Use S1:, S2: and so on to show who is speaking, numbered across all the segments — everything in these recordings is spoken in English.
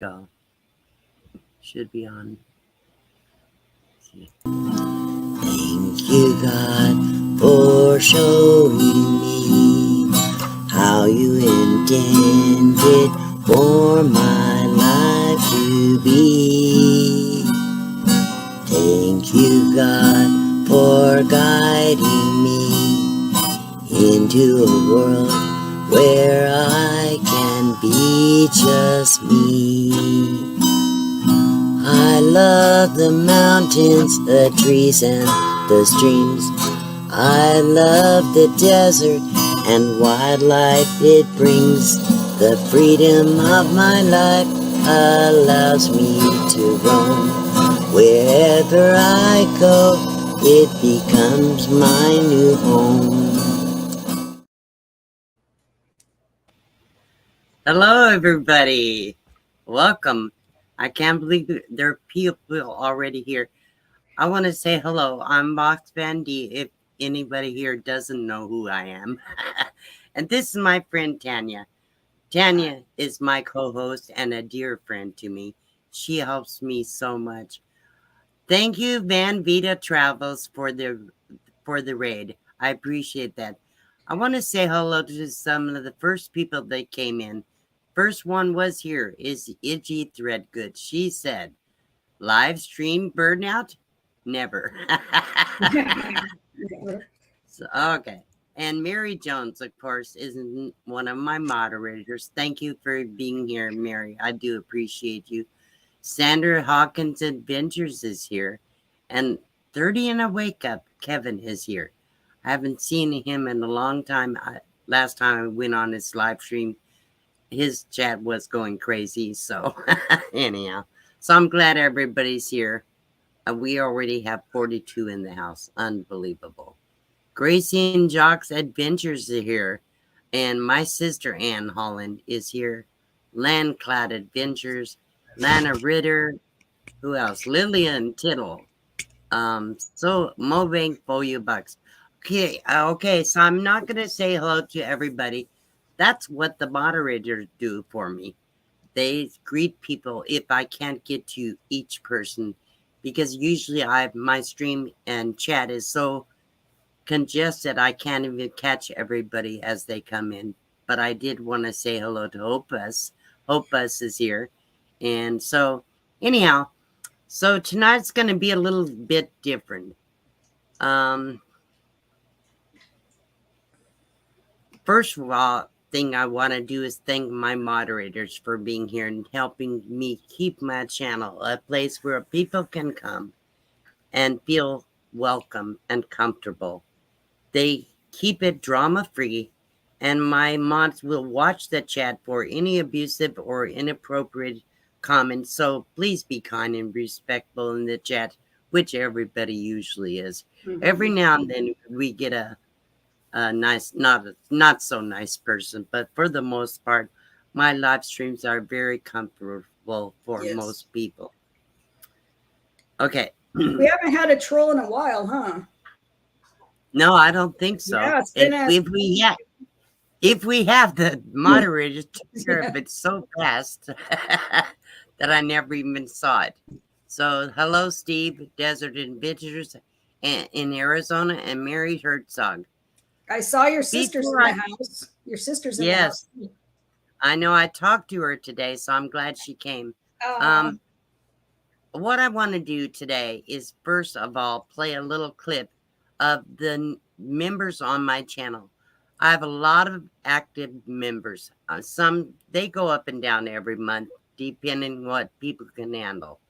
S1: Go. Should be on.
S2: Thank you, God, for showing me how you intended for my life to be. Thank you, God, for guiding me into a world where I can be just me. I love the mountains, the trees, and the streams. I love the desert and wildlife it brings. The freedom of my life allows me to roam. Wherever I go, it becomes my new home.
S1: Hello, everybody. Welcome. I can't believe there are people already here. I want to say hello. I'm Box Van D. If anybody here doesn't know who I am, and this is my friend Tanya. Tanya is my co-host and a dear friend to me. She helps me so much. Thank you, Van Vita Travels, for the raid. I appreciate that. I want to say hello to some of the first people that came in. First one was here is Iggy Threadgood. She said, "Live stream burnout? Never." So, okay. And Mary Jones, of course, is one of my moderators. Thank you for being here, Mary. I do appreciate you. Sandra Hawkins Adventures is here. And 30 and a Wake Up, Kevin is here. I haven't seen him in a long time. Last time I went on his live stream, his chat was going crazy. So, anyhow. So I'm glad everybody's here. We already have 42 in the house. Unbelievable. Gracie and Jock's Adventures are here. And my sister Ann Holland is here. Landclad Adventures. Lana Ritter. Who else? Lillian Tittle. So Mobank for you bucks. Okay, so I'm not gonna say hello to everybody. That's what the moderators do for me. They greet people if I can't get to each person because usually my stream and chat is so congested I can't even catch everybody as they come in. But I did want to say hello to Hopus. Hopus is here. And so anyhow, so tonight's going to be a little bit different. First of all, thing I want to do is thank my moderators for being here and helping me keep my channel a place where people can come and feel welcome and comfortable. They keep it drama free, and my mods will watch the chat for any abusive or inappropriate comments. So please be kind and respectful in the chat, which everybody usually is. Mm-hmm. Every now and then we get a nice, not so nice person, but for the most part, my live streams are very comfortable for most people. Okay.
S3: We haven't had a troll in a while, huh?
S1: No, I don't think so.
S3: Yeah, it's been
S1: if we have the moderators took care of it so fast that I never even saw it. So hello, Steve, Desert Adventures in Arizona, and Mary Herzog.
S3: I saw your sister's in the house. Your sister's in the house.
S1: Yes, I know. I talked to her today, so I'm glad she came. What I want to do today is, first of all, play a little clip of the members on my channel. I have a lot of active members. Some, they go up and down every month, depending what people can handle.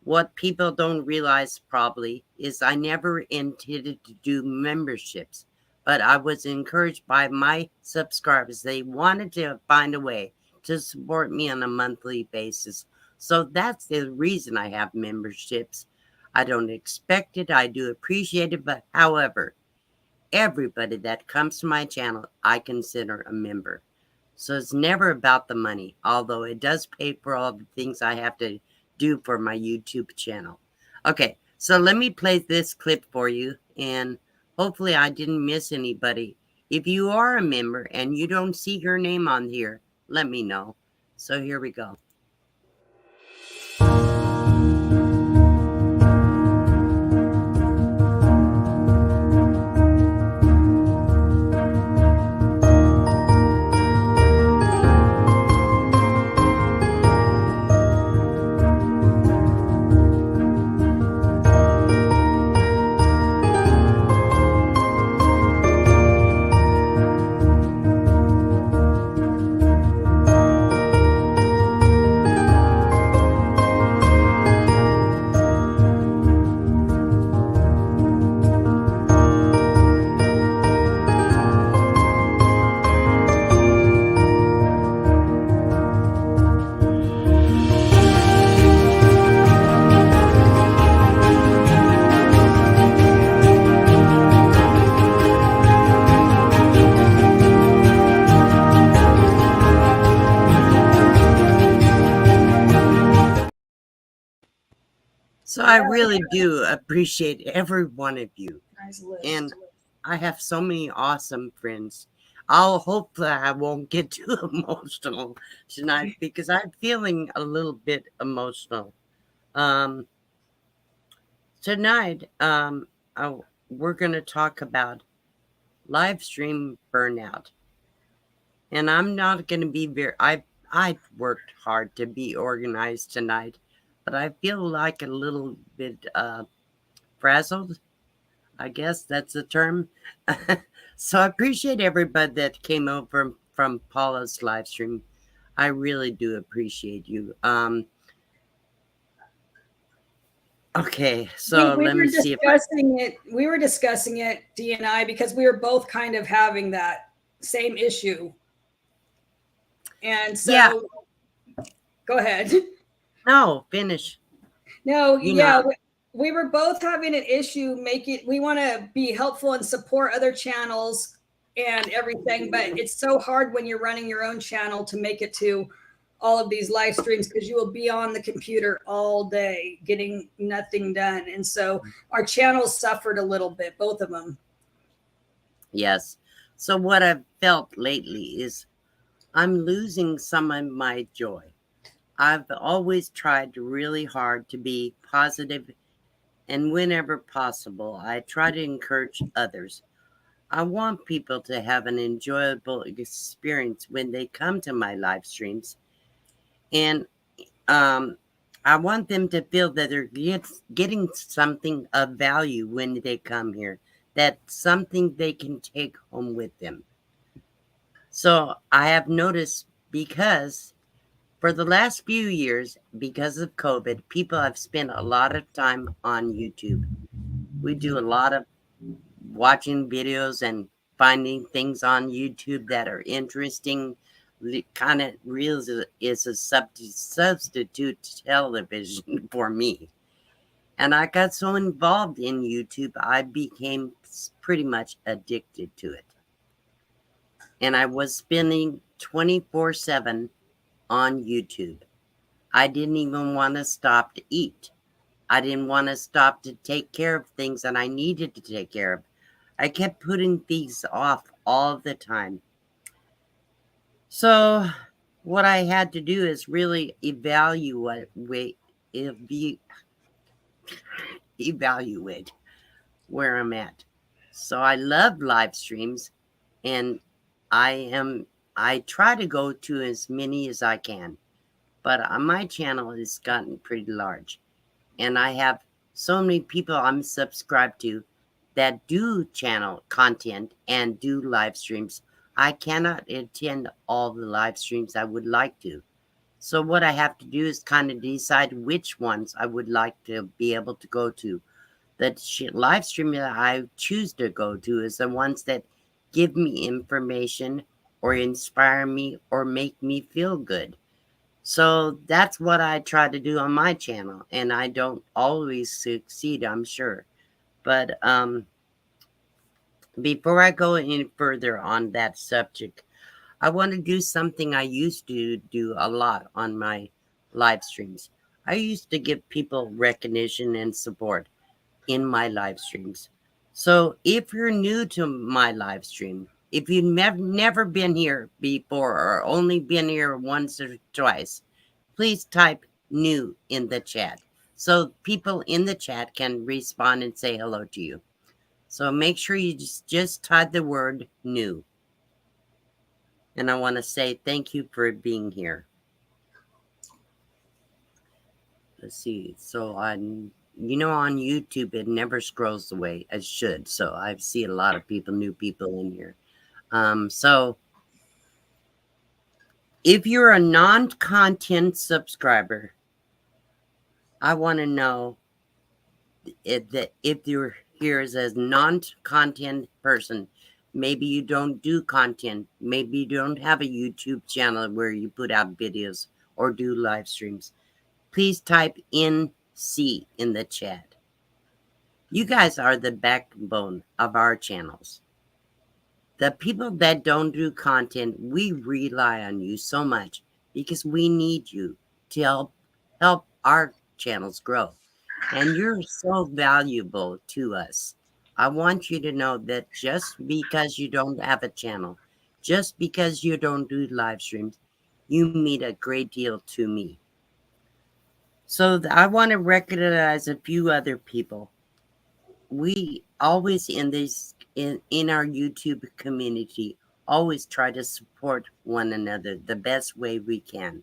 S1: What people don't realize probably is I never intended to do memberships, but I was encouraged by my subscribers. They wanted to find a way to support me on a monthly basis. So that's the reason I have memberships. I don't expect it. I do appreciate it. But however, everybody that comes to my channel, I consider a member. So it's never about the money, although it does pay for all the things I have to do for my YouTube channel. Okay, so let me play this clip for you, and hopefully I didn't miss anybody. If you are a member and you don't see your name on here, let me know. So here we go. So I really do appreciate every one of you.
S3: Nice list.
S1: And I have so many awesome friends. I'll hope that I won't get too emotional tonight because I'm feeling a little bit emotional. Um, tonight, we're going to talk about live stream burnout. And I'm not going to be very, I worked hard to be organized tonight, but I feel like a little bit frazzled. I guess that's the term. So I appreciate everybody that came over from Paula's live stream. I really do appreciate you. Okay, so
S3: We
S1: let
S3: were
S1: me see if I.
S3: discussing it. We were discussing it, D and I, because we were both kind of having that same issue. And so,
S1: Yeah,
S3: go ahead.
S1: no, finish.
S3: No,
S1: You
S3: yeah,
S1: know,
S3: we were both having an issue. We want to be helpful and support other channels and everything, but it's so hard when you're running your own channel to make it to all of these live streams because you will be on the computer all day getting nothing done. And so our channels suffered a little bit, both of them.
S1: yes. So what I've felt lately is I'm losing some of my joy. I've always tried really hard to be positive, and whenever possible, I try to encourage others. I want people to have an enjoyable experience when they come to my live streams. And um, I want them to feel that they're getting something of value when they come here, that's something they can take home with them. So I have noticed because for the last few years, because of COVID, people have spent a lot of time on YouTube. We do a lot of watching videos and finding things on YouTube that are interesting. Kind of real is a substitute television for me. And I got so involved in YouTube, I became pretty much addicted to it. And I was spending 24/7 on YouTube. I didn't even want to stop to eat. I didn't want to stop to take care of things that I needed to take care of. I kept putting things off all the time. So what I had to do is really evaluate where I'm at. So I love live streams, and I try to go to as many as I can. But my channel has gotten pretty large, and I have so many people I'm subscribed to that do channel content and do live streams. I cannot attend all the live streams I would like to. So what I have to do is kind of decide which ones I would like to be able to go to. The live stream that I choose to go to is the ones that give me information or inspire me or make me feel good. So that's what I try to do on my channel, and I don't always succeed, I'm sure. But before I go any further on that subject, I want to do something I used to do a lot on my live streams. I used to give people recognition and support in my live streams. So if you're new to my live stream, if you've never been here before or only been here once or twice, please type new in the chat. So people in the chat can respond and say hello to you. So make sure you just type the word new. And I want to say thank you for being here. Let's see. So on YouTube it never scrolls the way it should. So I see a lot of people, new people in here. So if you're a non-content subscriber, I want to know if you're here as a non-content person, maybe you don't do content, maybe you don't have a YouTube channel where you put out videos or do live streams, please type NC in the chat. You guys are the backbone of our channels. The people that don't do content, we rely on you so much because we need you to help our channels grow. And you're so valuable to us. I want you to know that just because you don't have a channel, just because you don't do live streams, you mean a great deal to me. So I want to recognize a few other people. We always in our YouTube community always try to support one another the best way we can.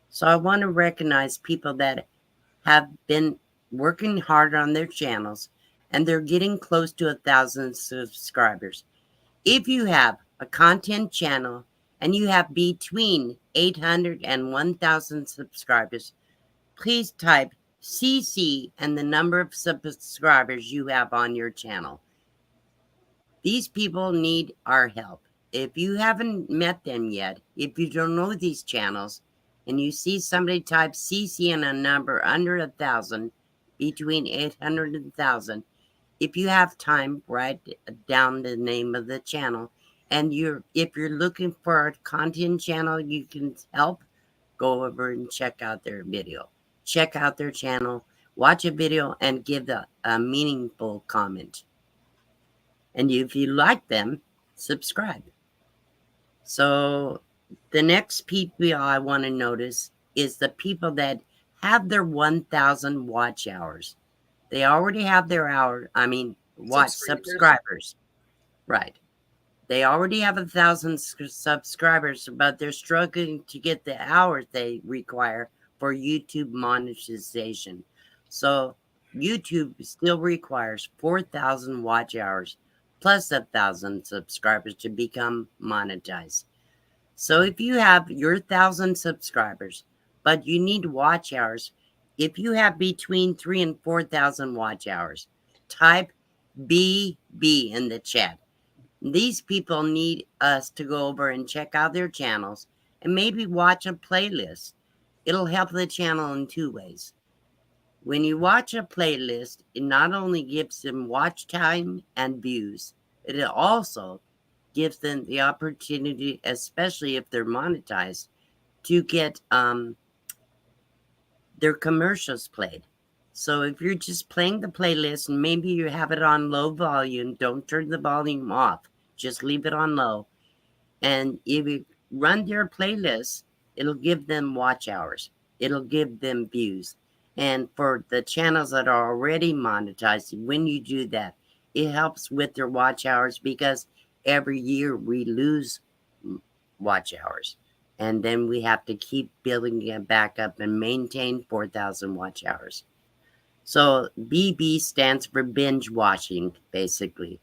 S1: So I want to recognize people that have been working hard on their channels and they're getting close to 1,000 subscribers. If you have a content channel and you have between 800 and 1,000 subscribers, please type CC and the number of subscribers you have on your channel. These people need our help. If you haven't met them yet, if you don't know these channels, and you see somebody type CC and a number under 1,000, between 800 and 1,000, if you have time, write down the name of the channel. And if you're looking for a content channel you can help, go over and check out their video. Check out their channel, watch a video, and give a meaningful comment. And if you like them, subscribe. So the next people I want to notice is the people that have their 1,000 watch hours. They already have their watch subscribers. Right. They already have 1,000 subscribers, but they're struggling to get the hours they require for YouTube monetization. So YouTube still requires 4,000 watch hours plus 1,000 subscribers to become monetized. So if you have your 1,000 subscribers, but you need watch hours, if you have between 3,000 and 4,000 watch hours, type BB in the chat. These people need us to go over and check out their channels and maybe watch a playlist. It'll help the channel in two ways. When you watch a playlist, it not only gives them watch time and views, it also gives them the opportunity, especially if they're monetized, to get their commercials played. So if you're just playing the playlist and maybe you have it on low volume, don't turn the volume off. Just leave it on low. And if you run their playlist, it'll give them watch hours. It'll give them views. And for the channels that are already monetized, when you do that, it helps with their watch hours because every year we lose watch hours. And then we have to keep building it back up and maintain 4,000 watch hours. So BB stands for binge watching, basically.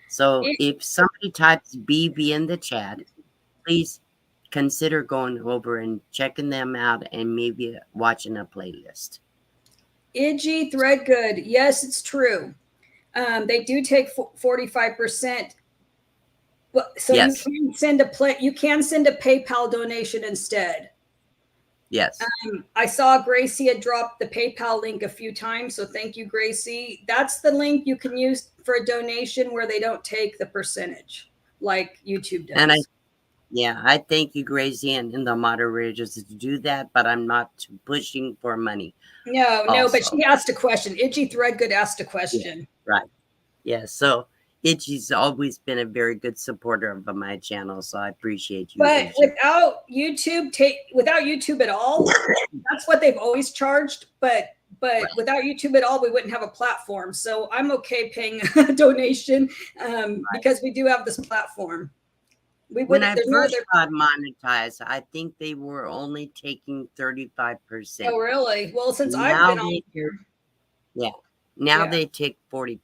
S1: So if somebody types BB in the chat, please consider going over and checking them out and maybe watching a playlist.
S3: Iggy Threadgood, yes, it's true. They do take 45%. But so yes. You can send a PayPal donation instead.
S1: Yes.
S3: I saw Gracie had dropped the PayPal link a few times, so thank you, Gracie. That's the link you can use for a donation where they don't take the percentage like YouTube does.
S1: And I thank you, Gracie, and the moderators to do that, but I'm not pushing for money.
S3: No, but she asked a question. Iggy Threadgood asked a question.
S1: Yeah, right. Yeah, so Itchy's always been a very good supporter of my channel, so I appreciate you,
S3: But
S1: Itchy.
S3: without YouTube at all, that's what they've always charged. But without YouTube at all, we wouldn't have a platform. So I'm okay paying a donation because we do have this platform. We
S1: When
S3: wouldn't.
S1: I
S3: There's no
S1: first
S3: other.
S1: got monetized, I think they were only taking 35%.
S3: Oh, really? Well, since I've
S1: Now
S3: been on
S1: they
S3: here,
S1: Yeah. Now
S3: yeah.
S1: they take 45%.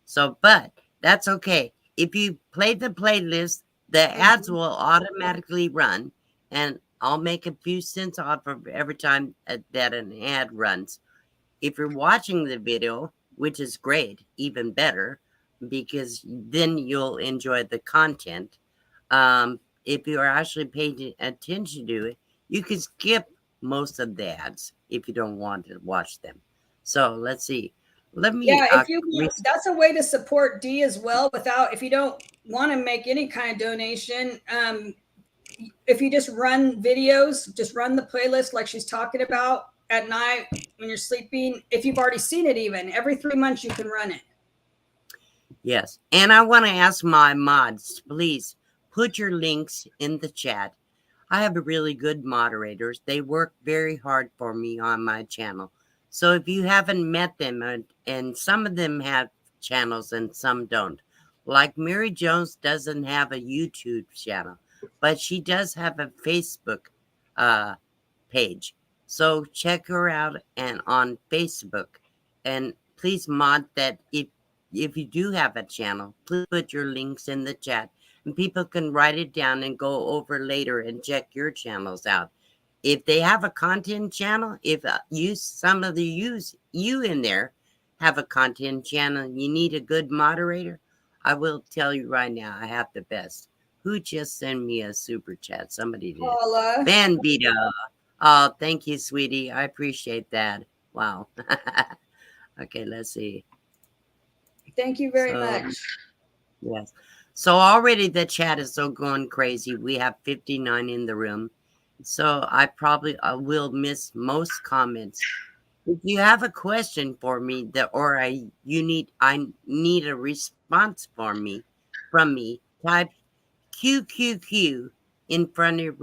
S1: So, but that's okay. If you play the playlist, the ads will automatically run, and I'll make a few cents off of every time that an ad runs. If you're watching the video, which is great, even better, because then you'll enjoy the content. If you're actually paying attention to it, you can skip most of the ads if you don't want to watch them. So let's see. Let me
S3: Yeah, if you that's a way to support D as well without if you don't want to make any kind of donation. If you just run videos, just run the playlist like she's talking about at night when you're sleeping. If you've already seen it, even every 3 months you can run it.
S1: Yes. And I want to ask my mods, please put your links in the chat. I have really good moderators. They work very hard for me on my channel. So if you haven't met them, and some of them have channels and some don't, like Mary Jones doesn't have a YouTube channel, but she does have a Facebook uh, page. So check her out and on Facebook. And please mod that if you do have a channel, please put your links in the chat and people can write it down and go over later and check your channels out. If they have a content channel, if some of the you in there have a content channel and you need a good moderator, I will tell you right now, I have the best. Who just sent me a super chat? Somebody did.
S3: Paula.
S1: Bandito. Oh, thank you, sweetie. I appreciate that. Wow. Okay, let's see.
S3: Thank you very much.
S1: Yes. So already the chat is so going crazy. We have 59 in the room. So I will miss most comments. If you have a question for me I need a response from me, type QQQ in front of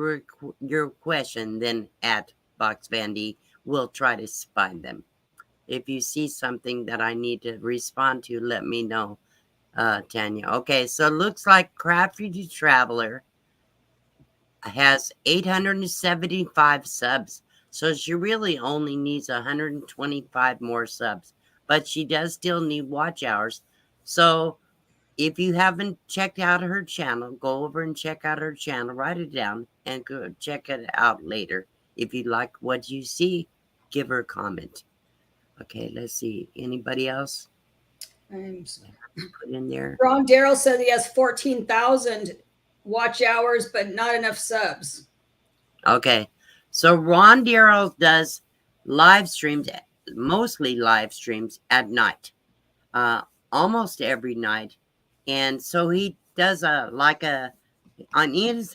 S1: your question, then at Box Vandy will try to find them. If you see something that I need to respond to, let me know, Tanya. Okay, so it looks like Crafty Traveler has 875 subs. So she really only needs 125 more subs. But she does still need watch hours. So if you haven't checked out her channel, go over and check out her channel, write it down, and go check it out later. If you like what you see, give her a comment. Okay, let's see. Anybody else? Put in there.
S3: Ron Darrell said he has 14,000 watch hours, but not enough subs.
S1: Okay, so Ron Darrell does live streams, mostly live streams at night, almost every night, and so he does on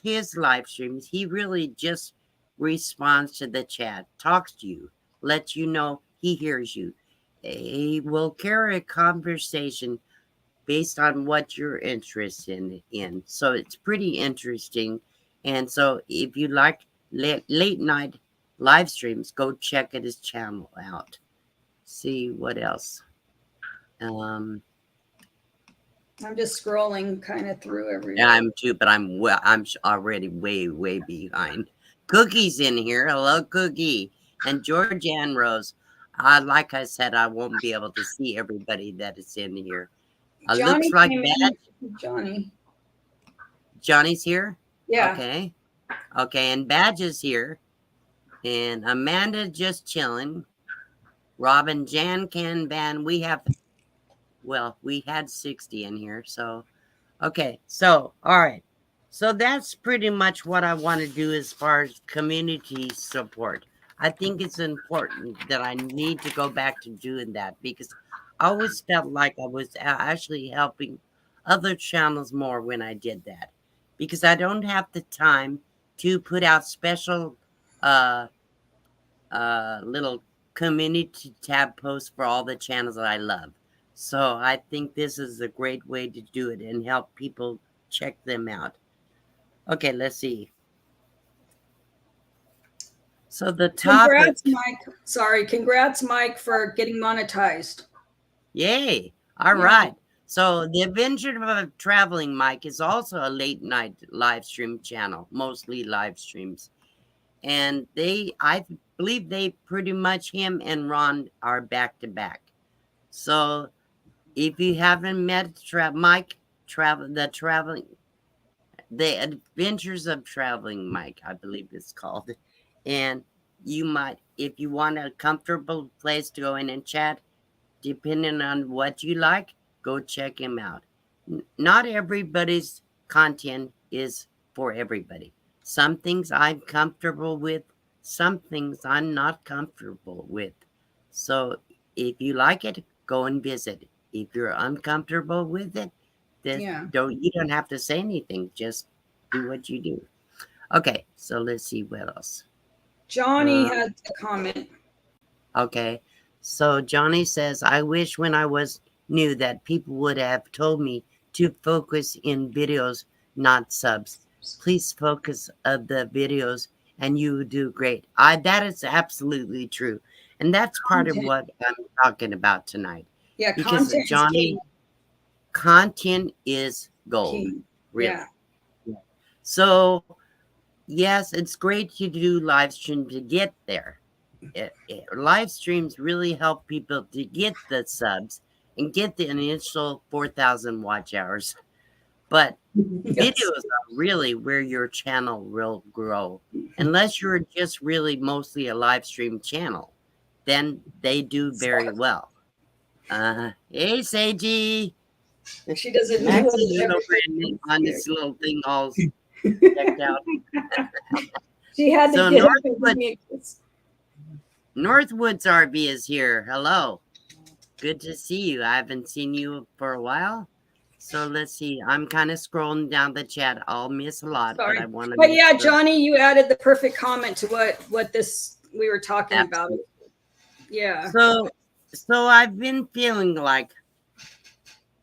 S1: his live streams. He really just responds to the chat, talks to you, lets you know he hears you. He will carry a conversation based on what you're interested in. So it's pretty interesting. And so if you like late night live streams, go check his channel out. See what else.
S3: I'm just scrolling kind of through everything.
S1: Yeah, I'm too, but I'm already way behind. Cookie's in here. Hello, Cookie. And Georgianne Rose. Like I said, I won't be able to see everybody that is in here.
S3: Johnny
S1: looks like Johnny's here.
S3: Yeah.
S1: Okay, and Badge is here, and Amanda just chilling. Robin, Jan, Ken, Van. We had 60 in here. So, okay. So, all right. So that's pretty much what I want to do as far as community support. I think it's important that I need to go back to doing that because I always felt like I was actually helping other channels more when I did that because I don't have the time to put out special little community tab posts for all the channels that I love. So I think this is a great way to do it and help people check them out. Okay, let's see. So the
S3: Congrats,
S1: topic,
S3: Mike. Sorry, congrats, Mike, for getting monetized.
S1: yay. All
S3: Yeah.
S1: right. So the Adventure of Traveling Mike is also a late night live stream channel, mostly live streams. And I believe they pretty much, him and Ron are back to back. So if you haven't met Mike, the Adventures of Traveling Mike, I believe it's called. And you might, if you want a comfortable place to go in and chat, depending on what you like, go check him out. Not everybody's content is for everybody. Some things I'm comfortable with, some things I'm not comfortable with. So if you like it, go and visit. If you're uncomfortable with it, then
S3: Yeah.
S1: you don't have to say anything. Just do what you do. Okay, so let's see what else.
S3: Johnny
S1: Uh,
S3: had a comment.
S1: Okay. So Johnny says, I wish when I was new that people would have told me to focus in videos, not subs. Please focus of the videos and you would do great. That is absolutely true. And that's part of
S3: Content.
S1: what I'm talking about tonight.
S3: Yeah,
S1: Because
S3: content is king.
S1: Johnny, content is gold,
S3: King. Yeah.
S1: really. So yes, it's great to do live stream to get there. Live streams really help people to get the subs and get the initial 4,000 watch hours. But
S3: Yes.
S1: videos are really where your channel will grow. Unless you're just really mostly a live stream channel, then they do very well. Hey, Seiji.
S3: She doesn't know
S1: Max
S3: what
S1: is over
S3: everything
S1: on
S3: is.
S1: this little thing all decked out.
S3: She had to
S1: So
S3: get up and give
S1: Northwood,
S3: me a kiss.
S1: Northwoods RV is here. Hello. Good to see you. I haven't seen you for a while. So let's see. I'm kind of scrolling down the chat. I'll miss a lot, but
S3: Sorry.
S1: I want to
S3: But
S1: make
S3: yeah,
S1: sure.
S3: Johnny, you added the perfect comment to what this we were talking about.
S1: Absolutely.
S3: Yeah.
S1: So I've been feeling like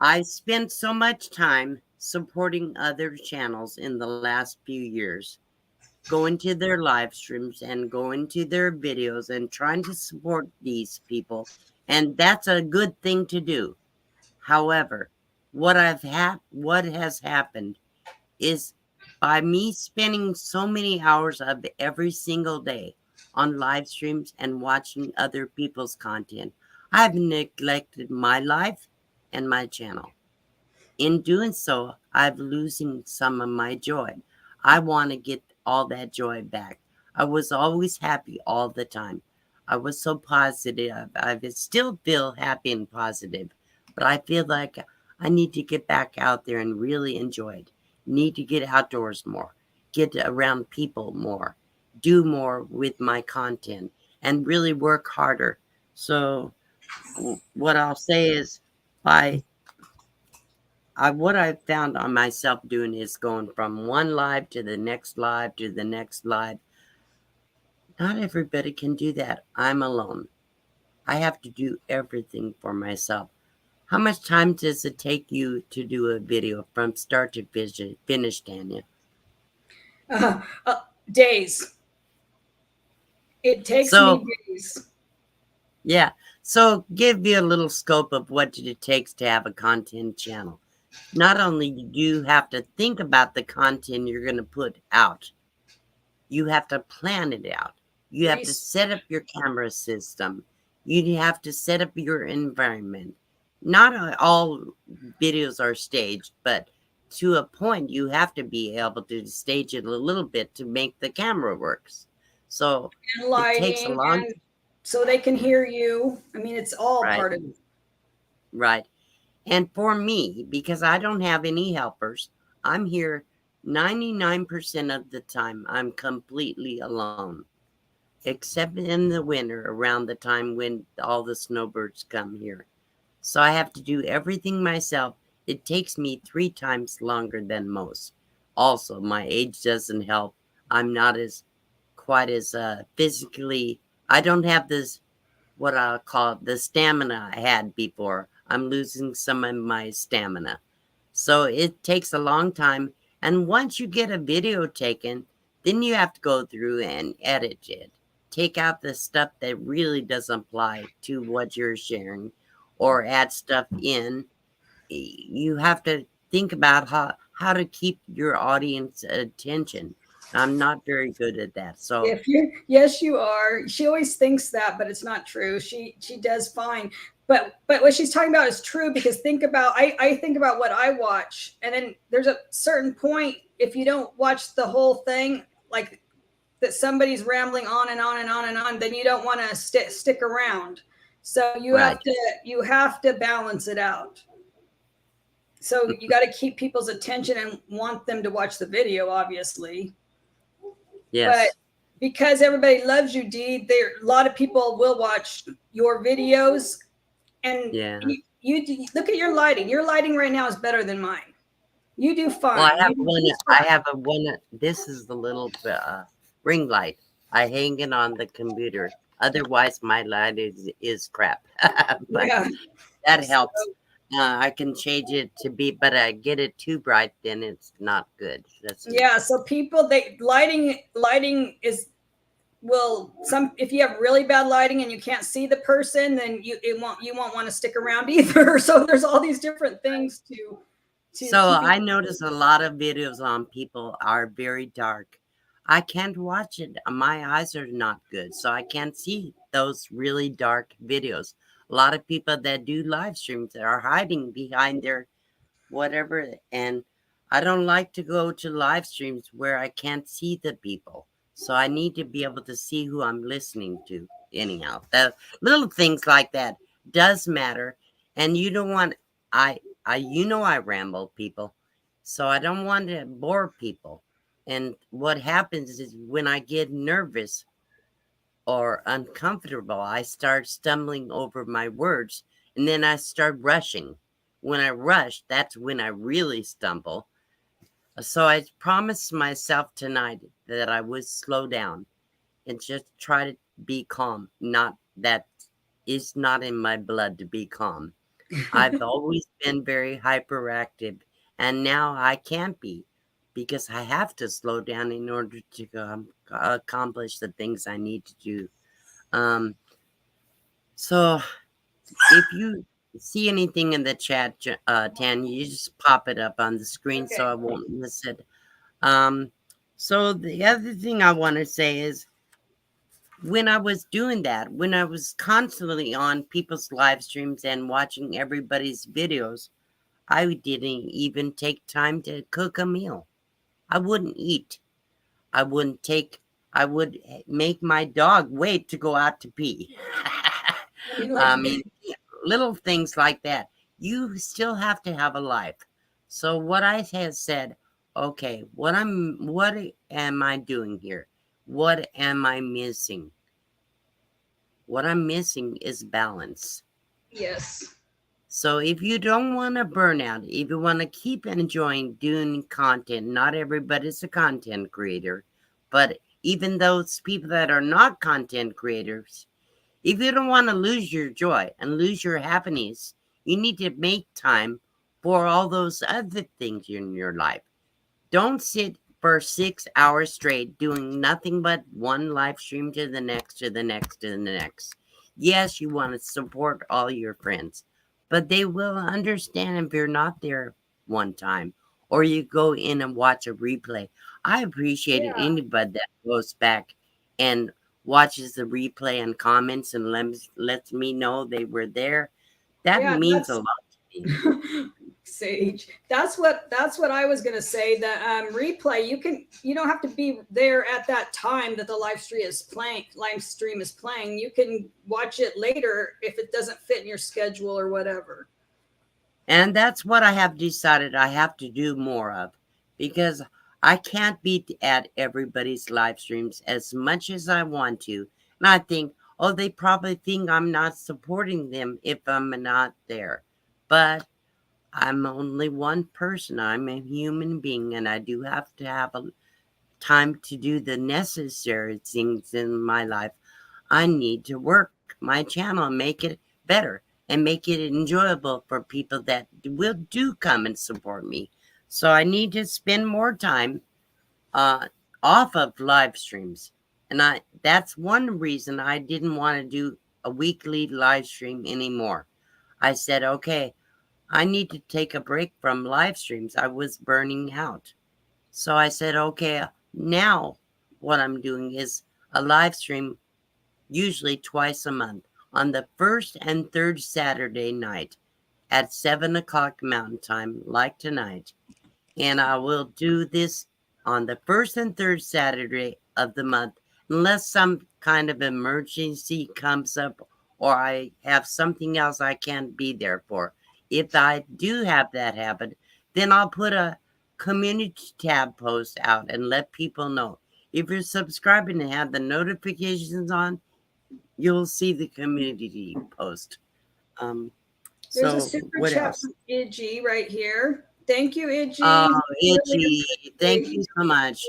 S1: I spent so much time supporting other channels in the last few years, going to their live streams and going to their videos and trying to support these people. And that's a good thing to do. However, what has happened is by me spending so many hours of every single day on live streams and watching other people's content, I've neglected my life and my channel. In doing so, I'm losing some of my joy. I want to get all that joy back. I was always happy all the time. I was so positive. I still feel happy and positive, but I feel like I need to get back out there and really enjoy it. Need to get outdoors more, get around people more, do more with my content, and really work harder. So, what I'll say is, by what I've found on myself doing is going from one live to the next live to the next live. Not everybody can do that. I'm alone. I have to do everything for myself. How much time does it take you to do a video from start to finish, Tanya?
S3: Uh, days. It takes me
S1: So,
S3: days.
S1: yeah. So, give you a little scope of what it takes to have a content channel. Not only do you have to think about the content you're going to put out, you have to plan it out. You have to set up your camera system. You have to set up your environment. Not all videos are staged, but to a point, you have to be able to stage it a little bit to make the camera works. So
S3: And
S1: it takes a
S3: lighting,
S1: long
S3: and so they can hear you. I mean, it's all
S1: right,
S3: part of it.
S1: right. And for me, because I don't have any helpers, I'm here 99% of the time. I'm completely alone, except in the winter around the time when all the snowbirds come here. So I have to do everything myself. It takes me 3 times longer than most. Also, my age doesn't help. I'm not as quite as physically, I don't have this, what I call the stamina I had before. I'm losing some of my stamina. So it takes a long time. And once you get a video taken, then you have to go through and edit it. Take out the stuff that really doesn't apply to what you're sharing or add stuff in. You have to think about how to keep your audience attention. I'm not very good at that. So
S3: If you, yes, you are. She always thinks that, but it's not true. She does fine. But what she's talking about is true, because think about, I think about what I watch, and then there's a certain point, if you don't watch the whole thing, like that somebody's rambling on and on and on and on, then you don't want to stick around. So
S1: right.
S3: you have to balance it out. So you got to keep people's attention and want them to watch the video, obviously. But
S1: Yes.
S3: because everybody loves you, Dee, there a lot of people will watch your videos, and
S1: Yeah.
S3: you look at your lighting. Your lighting right now is better than mine. You do
S1: Well, I
S3: fine.
S1: have
S3: You do
S1: one.
S3: just
S1: I
S3: fine.
S1: have a one. This is the little ring light. I hang it on the computer. Otherwise, my light is crap. But
S3: Yeah.
S1: that
S3: So,
S1: helps. I can change it to be, but I get it too bright, then it's not good. That's
S3: yeah. So people, they lighting is, will, some, if you have really bad lighting and you can't see the person, then you won't want to stick around either. So there's all these different things to
S1: so.
S3: keeping.
S1: I notice a lot of videos on people are very dark. I can't watch it. My eyes are not good, so I can't see those really dark videos. A lot of people that do live streams are hiding behind their whatever. And I don't like to go to live streams where I can't see the people. So I need to be able to see who I'm listening to. Anyhow, the little things like that does matter. And you don't want I ramble, people. So I don't want to bore people. And what happens is when I get nervous or uncomfortable, I start stumbling over my words and then I start rushing. When I rush, that's when I really stumble. So I promised myself tonight that I would slow down and just try to be calm. Not that is not in my blood to be calm. I've always been very hyperactive, and now I can't be because I have to slow down in order to accomplish the things I need to do. Um, so if you see anything in the chat, Tan, you just pop it up on the screen so
S3: Okay.
S1: I won't miss it. Um, so the other thing I want to say is when I was doing that, when I was constantly on people's live streams and watching everybody's videos, I didn't even take time to cook a meal. I wouldn't eat. I wouldn't take, I would make my dog wait to go out to pee.
S3: I mean, like,
S1: I mean, yeah, little things like that. You still have to have a life. So what I have said, okay, what am I doing here? What am I missing? What I'm missing is balance.
S3: yes.
S1: So if you don't want to burn out, if you want to keep enjoying doing content, not everybody's a content creator, but even those people that are not content creators, if you don't want to lose your joy and lose your happiness, you need to make time for all those other things in your life. Don't sit for 6 hours straight doing nothing but one live stream to the next, to the next, to the next. Yes, you want to support all your friends, but they will understand if you're not there one time or you go in and watch a replay. I appreciate
S3: Yeah.
S1: anybody that goes back and watches the replay and comments and lets me know they were there. That
S3: Yeah.
S1: means a
S3: That's
S1: lot to me.
S3: Sage. That's what I was gonna say. That replay, you don't have to be there at that time that the live stream is playing. You can watch it later if it doesn't fit in your schedule or whatever.
S1: And that's what I have decided I have to do more of because I can't be at everybody's live streams as much as I want to. And I think, oh, they probably think I'm not supporting them if I'm not there. But I'm only one person. I'm a human being, and I do have to have a time to do the necessary things in my life. I need to work my channel and make it better. and make it enjoyable for people that will do come and support me. So I need to spend more time uh, off of live streams. And that's one reason I didn't want to do a weekly live stream anymore. I said, okay, I need to take a break from live streams. I was burning out. So I said, okay, now what I'm doing is a live stream usually twice a month on the first and third Saturday night at 7 o'clock Mountain Time, like tonight. And I will do this on the first and third Saturday of the month, unless some kind of emergency comes up or I have something else I can't be there for. If I do have that happen, then I'll put a community tab post out and let people know. If you're subscribing and have the notifications on, you'll see the community post. Um,
S3: There's a
S1: so
S3: super
S1: what
S3: chat
S1: else?
S3: from Iggy right here. Thank you,
S1: Oh,
S3: Iggy. Really
S1: Itchy, thank
S3: appreciate
S1: you so much.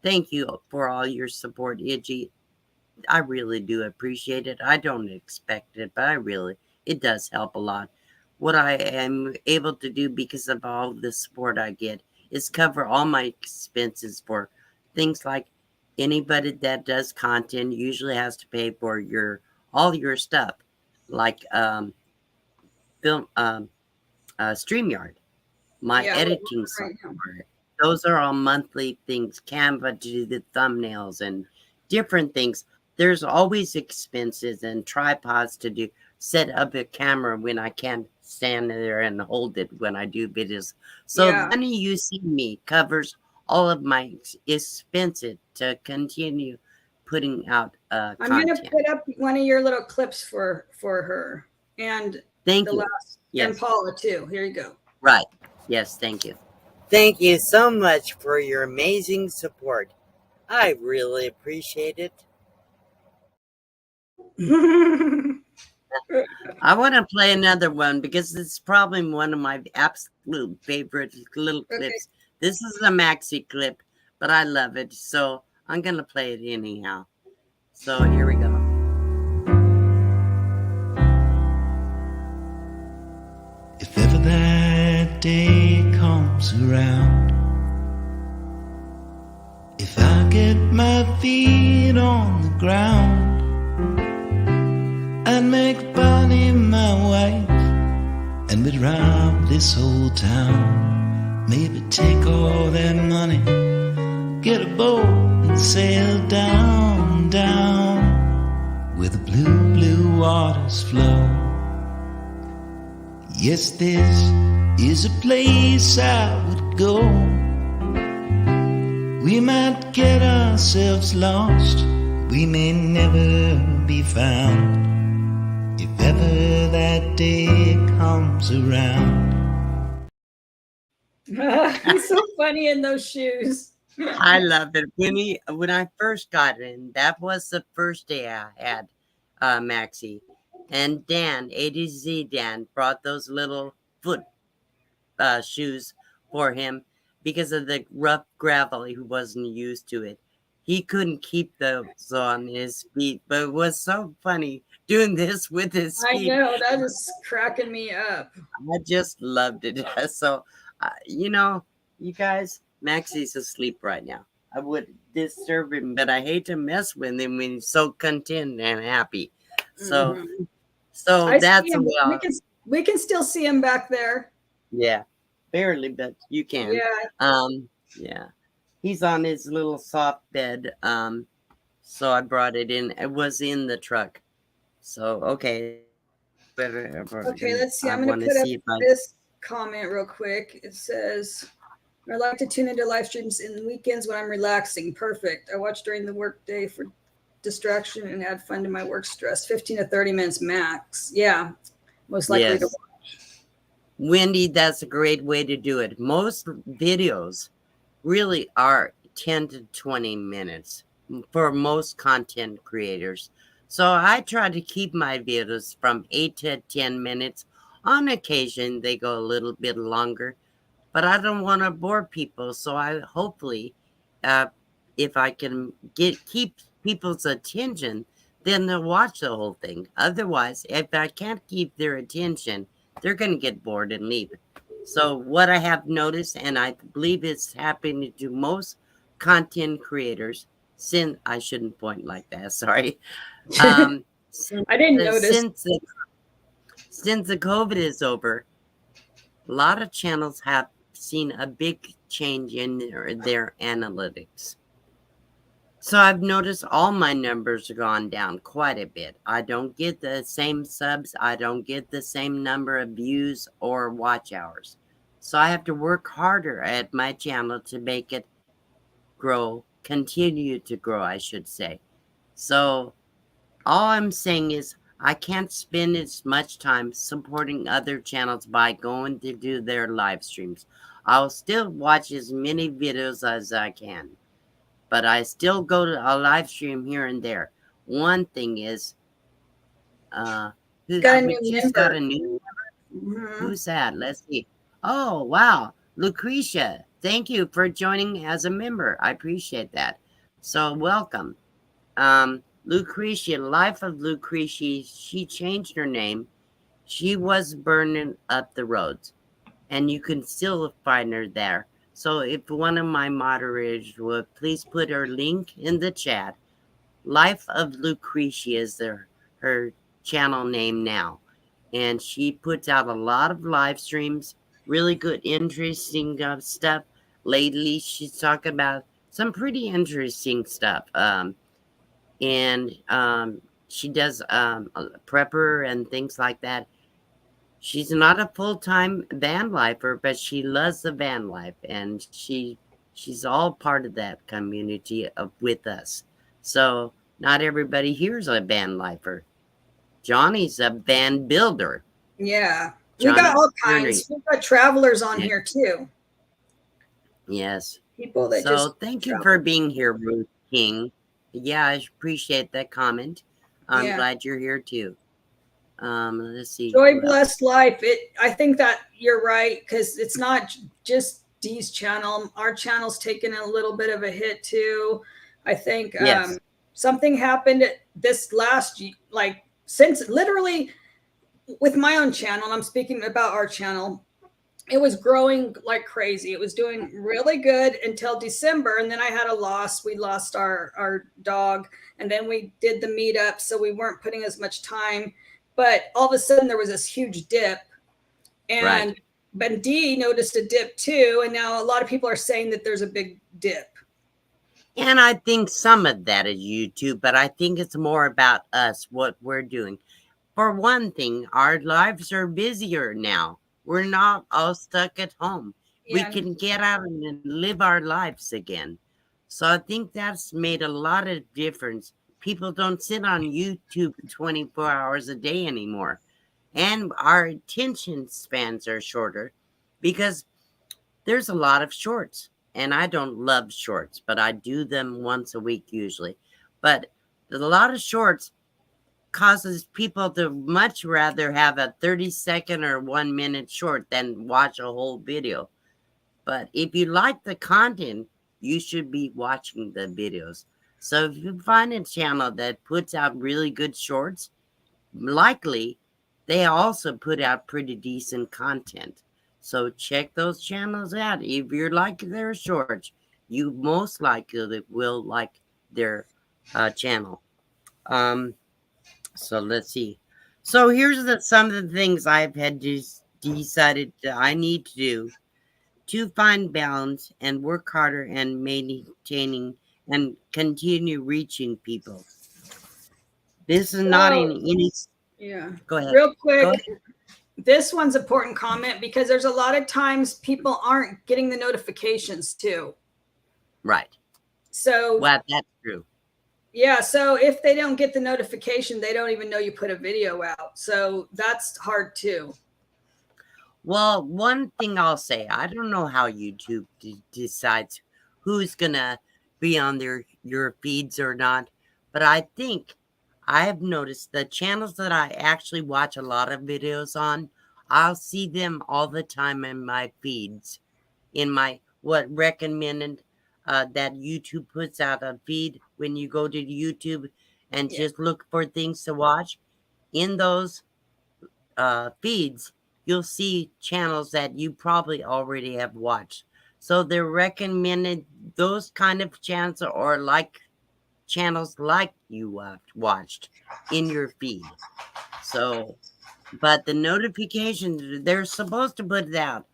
S1: Thank you for all your support, Itchy. I really do appreciate it. I don't expect it, but it does help a lot. What I am able to do because of all the support I get is cover all my expenses for things like anybody that does content usually has to pay for all your stuff, like film, StreamYard, my
S3: Yeah,
S1: editing
S3: right now.
S1: software. Those are all monthly things. Canva to do the thumbnails and different things. There's always expenses and tripods to do. Set up a camera when I can't stand there and hold it when I do videos. So the
S3: Yeah.
S1: money you see me covers all of my expenses to continue putting out
S3: I'm gonna
S1: content.
S3: put up one of your little clips for her and
S1: Thank
S3: the
S1: you.
S3: last and
S1: Yes.
S3: Paula too. Here you go.
S1: Right. Yes. Thank you.
S2: Thank you so much for your amazing support. I really appreciate it.
S1: I want to play another one because it's probably one of my absolute favorite little
S3: Okay.
S1: clips. This is a maxi clip, but I love it. So I'm going to play it anyhow. So here we go.
S4: If ever that day comes around, if I get my feet on the ground, I'd make Bonnie my wife, and we'd rob this whole town. Maybe take all that money, get a boat and sail down, down, where the blue, blue waters flow. Yes, this is a place I would go. We might get ourselves lost, we may never be found, if ever that day comes around.
S3: He's so funny in those shoes.
S1: I love it. When I first got in, that was the first day I had Maxi. And Dan, A to Z Dan, brought those little foot shoes for him because of the rough gravel. He wasn't used to it. He couldn't keep those on his feet, but it was so funny doing this with his
S3: I
S1: feet.
S3: know that is cracking me up.
S1: I just loved it. So, you guys, Maxi's asleep right now. I would disturb him, but I hate to mess with him when he's so content and happy. So,
S3: Mhm.
S1: so
S3: I
S1: that's
S3: see him. We can still see him back there.
S1: yeah, barely, but you can.
S3: Yeah.
S1: Yeah, he's on his little soft bed. So I brought it in. It was in the truck. So okay,
S3: Okay, let's see.
S1: I
S3: I'm going
S1: want
S3: to
S1: to
S3: put up
S1: see if I.
S3: this comment real quick. It says, I like to tune into live streams in the weekends when I'm relaxing. Perfect. I watch during the workday for distraction and add fun to my work stress. 15 to 30 minutes max. Yeah, most likely to
S1: Yes, Wendy, that's a great way to do it. Most videos really are 10 to 20 minutes for most content creators. So I try to keep my videos from 8 to 10 minutes. On occasion, they go a little bit longer, but I don't want to bore people. So I hopefully, uh, if I can keep people's attention, then they'll watch the whole thing. Otherwise, if I can't keep their attention, they're going to get bored and leave. So, what I have noticed, and I believe it's happening to most content creators, since I shouldn't point like that, sorry. Since
S3: I didn't
S1: the,
S3: notice.
S1: since the, since the COVID is over, a lot of channels have seen a big change in their analytics. So I've noticed all my numbers have gone down quite a bit. I don't get the same subs, I don't get the same number of views or watch hours. So I have to work harder at my channel to make it grow, continue to grow, I should say. So all I'm saying is I can't spend as much time supporting other channels by going to do their live streams. I'll still watch as many videos as I can, but I still go to a live stream here and there. One thing is,
S3: Got a
S1: we
S3: new
S1: just got
S3: member.
S1: a new.
S3: Mhm.
S1: Who's that? Let's see. Oh wow, Lucretia. Thank you for joining as a member. I appreciate that. So welcome. Lucretia, Life of Lucretia, she changed her name. She was burning up the roads, and you can still find her there. So if one of my moderators would please put her link in the chat. Life of Lucretia is her channel name now. And she puts out a lot of live streams, really good, interesting stuff. Lately, she's talking about some pretty interesting stuff. And she does prepper and things like that. She's not a full-time van lifer, but she loves the van life, and she's all part of that community with us. So not everybody here's a van lifer. Johnny's a van builder.
S3: Yeah. We
S1: Johnny
S3: got all
S1: Henry.
S3: kinds. We've got travelers on
S1: Yeah.
S3: here too.
S1: Yes.
S3: People that
S1: So
S3: just
S1: thank you
S3: travel.
S1: for being here, Ruth King. Yeah, I appreciate that comment. I'm
S3: Yeah.
S1: glad you're here too. Let's see.
S3: Joy
S1: who else?
S3: Blessed Life. I think that you're right, because it's not just Dee's channel. Our channel's taken a little bit of a hit too. I think
S1: Yes.
S3: something happened this last, like, since literally with my own channel, and I'm speaking about our channel, it was growing like crazy. It was doing really good until December, and then I had a loss. We lost our dog, and then we did the meetup, so we weren't putting as much time. But all of a sudden, there was this huge dip, and
S1: Right.
S3: but Dee noticed a dip too, and now a lot of people are saying that there's a big dip.
S1: And I think some of that is YouTube, but I think it's more about us, what we're doing. For one thing, our lives are busier now. We're not all stuck at home. We
S3: Yeah,
S1: can get out and live our lives again. So I think that's made a lot of difference. People don't sit on YouTube 24 hours a day anymore. And our attention spans are shorter because there's a lot of shorts. And I don't love shorts, but I do them once a week usually. But a lot of shorts causes people to much rather have a 30-second or 1 minute short than watch a whole video. But if you like the content, you should be watching the videos. So if you find a channel that puts out really good shorts, likely they also put out pretty decent content. So check those channels out. If you're like their shorts, you most likely will like their channel. So let's see. So here's some of the things I've had decided that I need to do to find balance and work harder and maintaining and continue reaching people. This is not in any.
S3: yeah.
S1: Go ahead.
S3: Real
S1: Go
S3: quick,
S1: ahead.
S3: this one's important comment, because there's a lot of times people aren't getting the notifications too.
S1: Right.
S3: So
S1: Well, that's true.
S3: yeah, so if they don't get the notification, they don't even know you put a video out. So that's hard too.
S1: Well, one thing I'll say, I don't know how YouTube decides who's gonna be on your feeds or not, but I think I have noticed the channels that I actually watch a lot of videos on, I'll see them all the time in my feeds, in my what recommended that YouTube puts out a feed when you go to YouTube. and
S3: Yeah.
S1: just look for things to watch. In those feeds, you'll see channels that you probably already have watched. So they're recommended those kind of channels or like channels like you watched in your feed. So, but the notifications, they're supposed to put it out,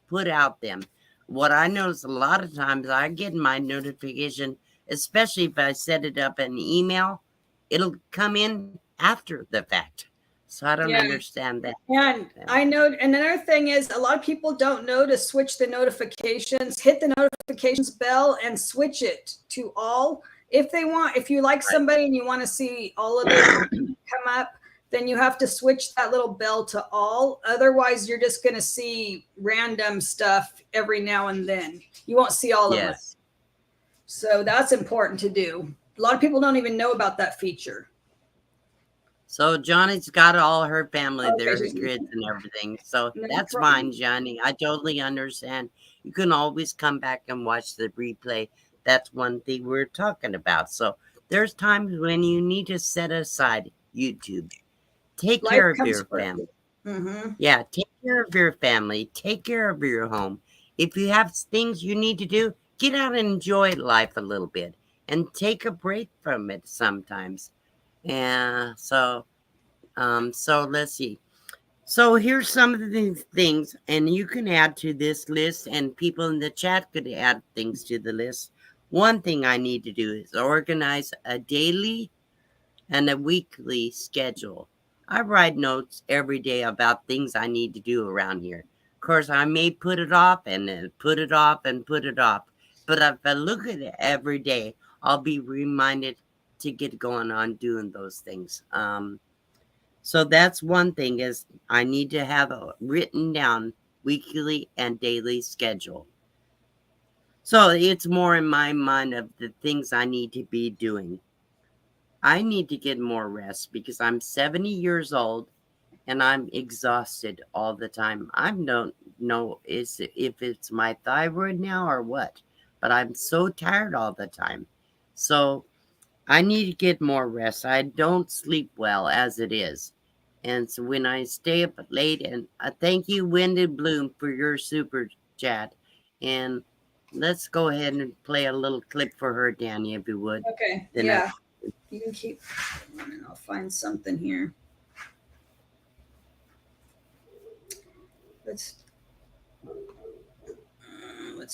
S1: put out them. What I notice a lot of times, I get my notification, especially if I set it up in email, it'll come in after the fact. So I don't
S3: Yeah.
S1: understand that.
S3: And I know, and another thing is a lot of people don't know to switch the notifications, hit the notifications bell and switch it to all. If they want, if you like somebody and you want to see all of their come up, then you have to switch that little bell to all. Otherwise, you're just going to see random stuff every now and then. You won't see all of it.
S1: Yes.
S3: So that's important to do. A lot of people don't even know about that feature.
S1: So Johnny's got all her family there, her
S3: Okay.
S1: kids and everything. So
S3: No
S1: that's
S3: problem.
S1: fine, Johnny. I totally understand. You can always come back and watch the replay. That's one thing we're talking about. So there's times when you need to set aside YouTube. Take
S3: Life
S1: care of
S3: comes
S1: your
S3: first.
S1: family.
S3: Mm-hmm.
S1: Yeah, take care of your family. Take care of your home. If you have things you need to do, get out and enjoy life a little bit and take a break from it sometimes. Yeah, so let's see. So here's some of the things, and you can add to this list, and people in the chat could add things to the list. One thing I need to do is organize a daily and a weekly schedule. I write notes every day about things I need to do around here. Of course, I may put it off and then put it off and put it off. But if I look at it every day, I'll be reminded to get going on doing those things. So that's one thing is I need to have a written down weekly and daily schedule. So it's more in my mind of the things I need to be doing. I need to get more rest because I'm 70 years old and I'm exhausted all the time. I don't know if it's my thyroid now or what, but I'm so tired all the time. So I need to get more rest. I don't sleep well as it is. And so when I stay up late, and thank you, Wendy Bloom, for your super chat. And let's go ahead and play a little clip for her, Danny, if you would.
S3: Okay.
S1: Then
S3: Yeah. You can keep and I'll find something here. Let's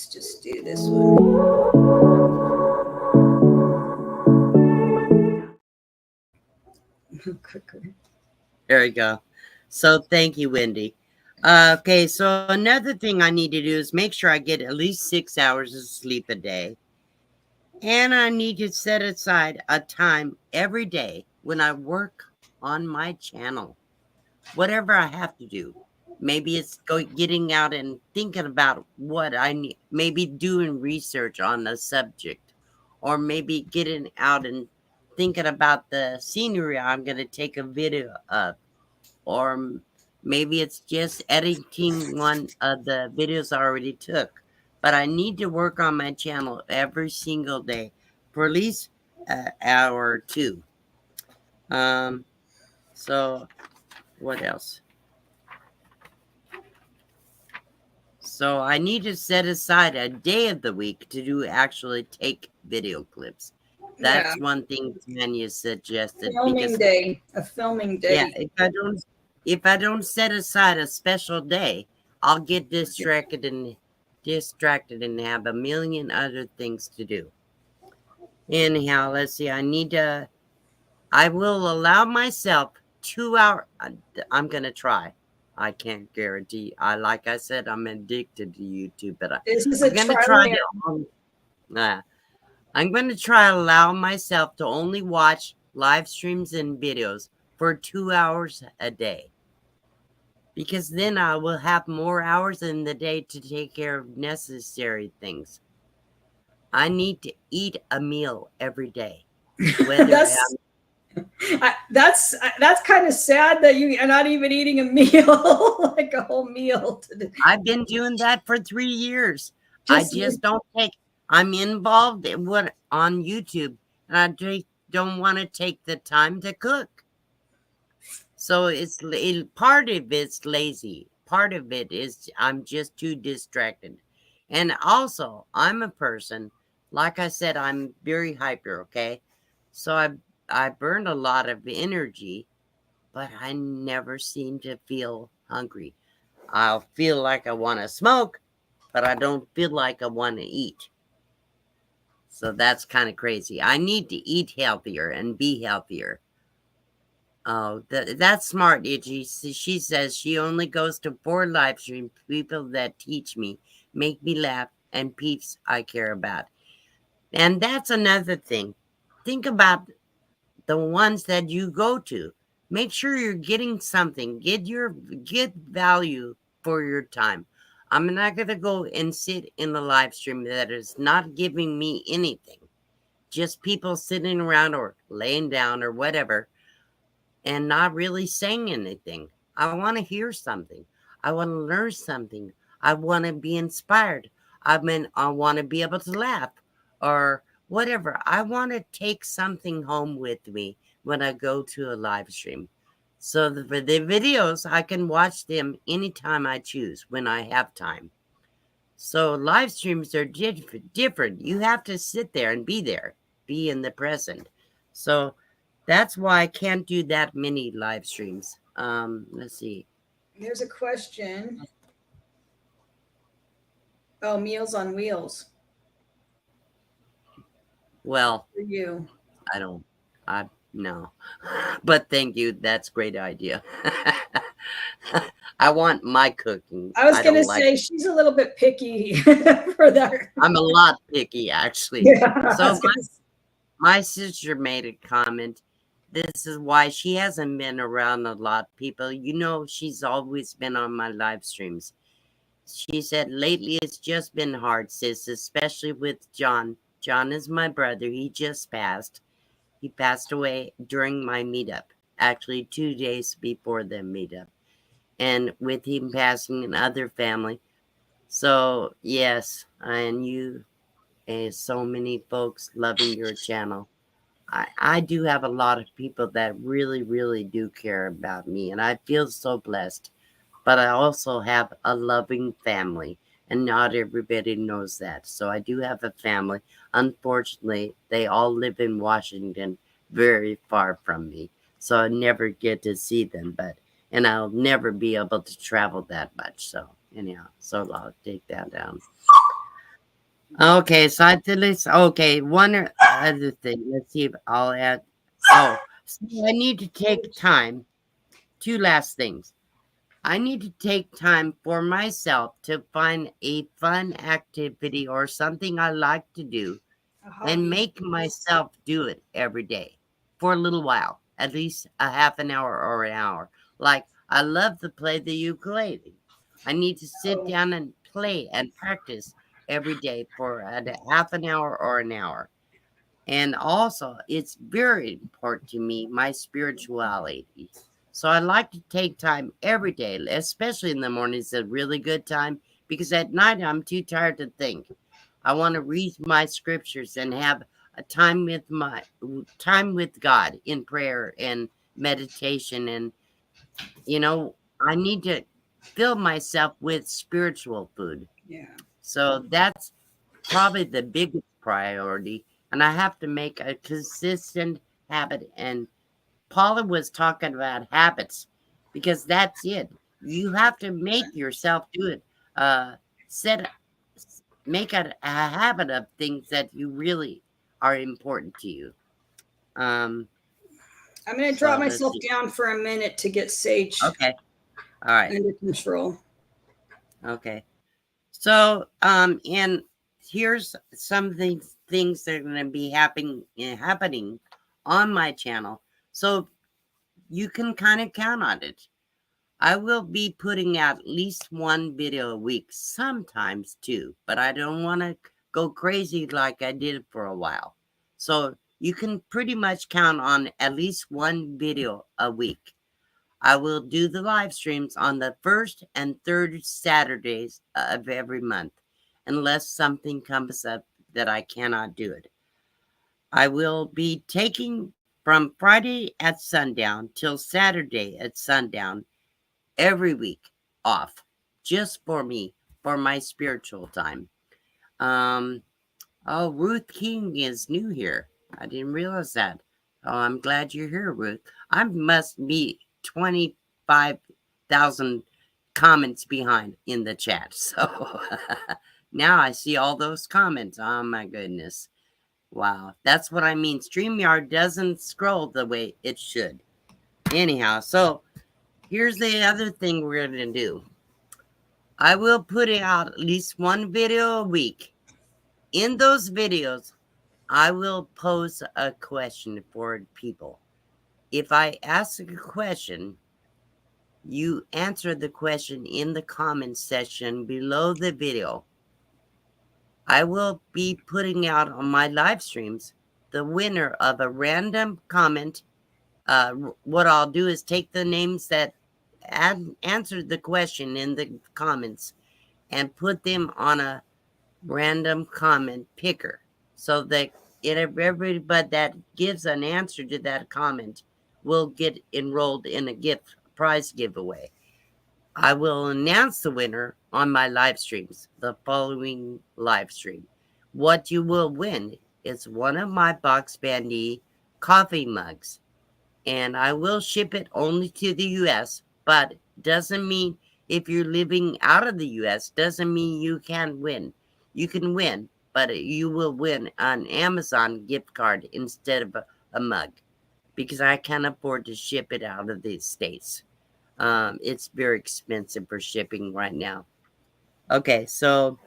S3: just do this one.
S1: There you go. So thank you, Wendy. Okay, so another thing I need to do is make sure I get at least 6 hours of sleep a day. And I need to set aside a time every day when I work on my channel. Whatever I have to do. Maybe it's getting out and thinking about what I need. Maybe doing research on a subject. Or maybe getting out and thinking about the scenery I'm going to take a video of. Or maybe it's just editing one of the videos I already took. But I need to work on my channel every single day for at least an hour or two. So what else? So I need to set aside a day of the week to do actually take video clips. That's one thing Tanya suggested.
S3: Filming day. A filming day.
S1: Yeah, if I don't set aside a special day, I'll get distracted and have a million other things to do. Anyhow, let's see. I will allow myself 2 hours. I'm going to try. I can't guarantee. Like I said, I'm addicted to YouTube, but I'm going to try to. I'm going to try to allow myself to only watch live streams and videos for 2 hours a day. Because then I will have more hours in the day to take care of necessary things. I need to eat a meal every day.
S3: That's kind of sad that you are not even eating a meal, like a whole meal.
S1: I've been doing that for 3 years. I just don't take. I'm involved on YouTube, and I don't want to take the time to cook. So part of it's lazy. Part of it is I'm just too distracted. And also, I'm a person, like I said, I'm very hyper, okay? So I burn a lot of energy, but I never seem to feel hungry. I'll feel like I want to smoke, but I don't feel like I want to eat. So that's kind of crazy. I need to eat healthier and be healthier. Oh, that's smart, Itchy. She says she only goes to 4 live stream people that teach me, make me laugh, and peeps I care about. And that's another thing. Think about the ones that you go to. Make sure you're getting something. Get value for your time. I'm not gonna go and sit in the live stream that is not giving me anything. Just people sitting around or laying down or whatever and not really saying anything. I want to hear something. I want to learn something. I want to be inspired. I want to be able to laugh or whatever. I want to take something home with me when I go to a live stream. So for the videos, I can watch them anytime I choose when I have time. So live streams are different. You have to sit there and be in the present. So that's why I can't do that many live streams. Let's see.
S3: There's a question. Oh, Meals on Wheels
S1: Well,
S3: for you.
S1: I don't. I no. But thank you. That's a great idea. I want my cooking.
S3: I was
S1: I
S3: going to
S1: don't like.
S3: say she's a little bit picky for that.
S1: I'm a lot picky, actually.
S3: Yeah.
S1: So my sister made a comment. This is why she hasn't been around a lot, people. You know, she's always been on my live streams. She said, lately it's just been hard, sis, especially with John. John is my brother. He just passed. He passed away during my meetup, actually 2 days before the meetup. And with him passing and other family. So, yes, and you and so many folks loving your channel. I do have a lot of people that really, really do care about me, and I feel so blessed. But I also have a loving family, and not everybody knows that. So I do have a family. Unfortunately, they all live in Washington, very far from me. So I never get to see them, and I'll never be able to travel that much. So anyhow, so I'll take that down. Okay, so I did this. Okay, other thing. Let's see if I'll add. Oh, so I need to take time. 2 last things. I need to take time for myself to find a fun activity or something I like to do and make myself do it every day for a little while, at least a half an hour or an hour. Like, I love to play the ukulele. I need to sit down and play and practice every day for a half an hour or an hour. And also, it's very important to me, my spirituality. So I like to take time every day, especially in the morning. It's a really good time because at night I'm too tired to think. I want to read my scriptures and have a time with God in prayer and meditation. And I need to fill myself with spiritual food.
S3: Yeah.
S1: So that's probably the biggest priority. And I have to make a consistent habit. And Paula was talking about habits because that's it. You have to make yourself do it. Set make a habit of things that you really are important to you.
S3: I'm going to drop myself down for a minute to get Sage
S1: Okay. All right.
S3: under control.
S1: Okay. So, and here's some things that are going to be happening on my channel. So you can kind of count on it. I will be putting out at least 1 video a week, sometimes 2, but I don't want to go crazy like I did for a while. So you can pretty much count on at least 1 video a week. I will do the live streams on the first and third Saturdays of every month, unless something comes up that I cannot do it. I will be taking from Friday at sundown till Saturday at sundown every week off just for me, for my spiritual time. Um, oh, Ruth King is new here. I didn't realize that. Oh, I'm glad you're here, Ruth. I must be 25,000 comments behind in the chat. So now I see all those comments. Oh, my goodness. Wow. That's what I mean. StreamYard doesn't scroll the way it should. Anyhow, so here's the other thing we're going to do. I will put out at least one video a week. In those videos, I will pose a question for people. If I ask a question, you answer the question in the comment section below the video. I will be putting out on my live streams the winner of a random comment. What I'll do is take the names that answered the question in the comments and put them on a random comment picker, so that everybody that gives an answer to that comment will get enrolled in a prize giveaway. I will announce the winner on my live streams, the following live stream. What you will win is one of my Box Bandy coffee mugs, and I will ship it only to the US, but doesn't mean if you're living out of the US, doesn't mean you can't win. You can win, but you will win an Amazon gift card instead of a mug, because I can't afford to ship it out of the States. It's very expensive for shipping right now. Okay, so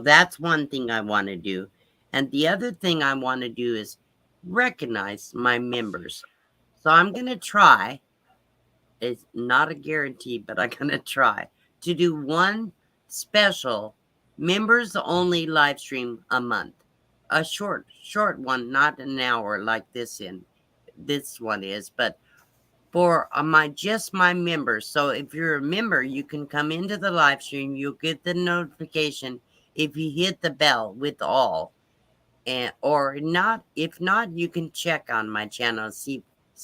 S1: that's one thing I want to do. And the other thing I want to do is recognize my members. So I'm going to try, it's not a guarantee, but I'm going to try to do one special members only live stream a month. A short one, not an hour like this one is, but for my members. So if you're a member, you can come into the live stream. You'll get the notification if you hit the bell with all, and or not. If not, you can check on my channel, see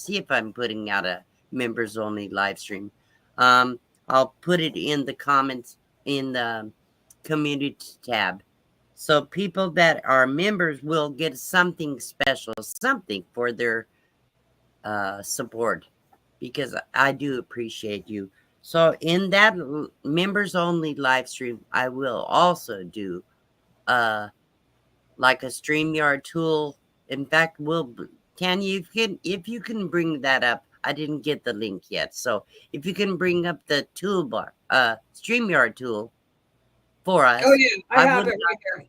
S1: if I'm putting out a members only live stream. I'll put it in the comments in the community tab. So people that are members will get something special, something for their support, because I do appreciate you. So in that members only live stream, I will also do like a StreamYard tool. In fact, if you can bring that up. I didn't get the link yet. So if you can bring up the toolbar, StreamYard tool for us.
S3: Oh yeah, I have it right here.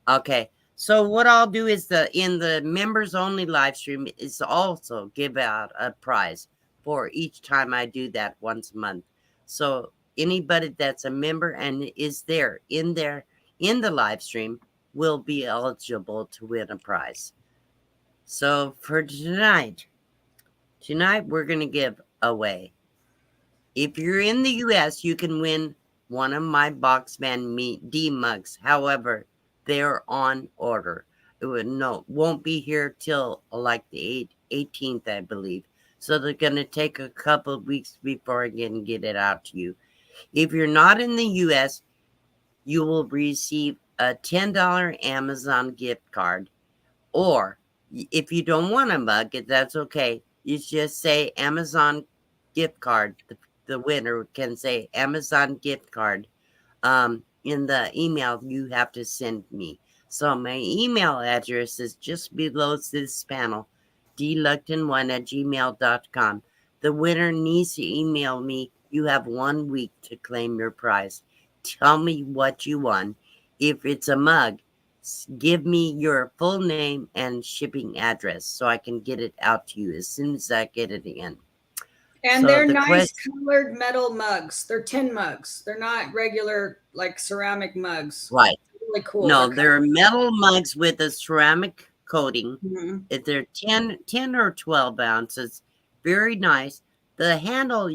S1: Okay. So what I'll do is in the members only live stream is also give out a prize for each time I do that once a month. So anybody that's a member and is there in the live stream will be eligible to win a prize. So for tonight we're going to give away. If you're in the US, you can win one of my Box Band D mugs. However, they're on order. Won't be here till like the 18th, I believe. So they're going to take a couple of weeks before I can get it out to you. If you're not in the US, you will receive a $10 Amazon gift card. Or if you don't want a mug, that's okay. You just say Amazon gift card. The winner can say Amazon gift card in the email you have to send me. So my email address is just below this panel, dluckton1@gmail.com. The winner needs to email me. You have 1 week to claim your prize. Tell me what you won. If it's a mug, give me your full name and shipping address so I can get it out to you as soon as I get it in.
S3: And so they're nice colored metal mugs. They're tin mugs. They're not regular like ceramic mugs.
S1: Right.
S3: Really cool.
S1: No, they're metal mugs with a ceramic coating.
S3: Mm-hmm.
S1: If they're 10 or 12 ounces, very nice. The handle,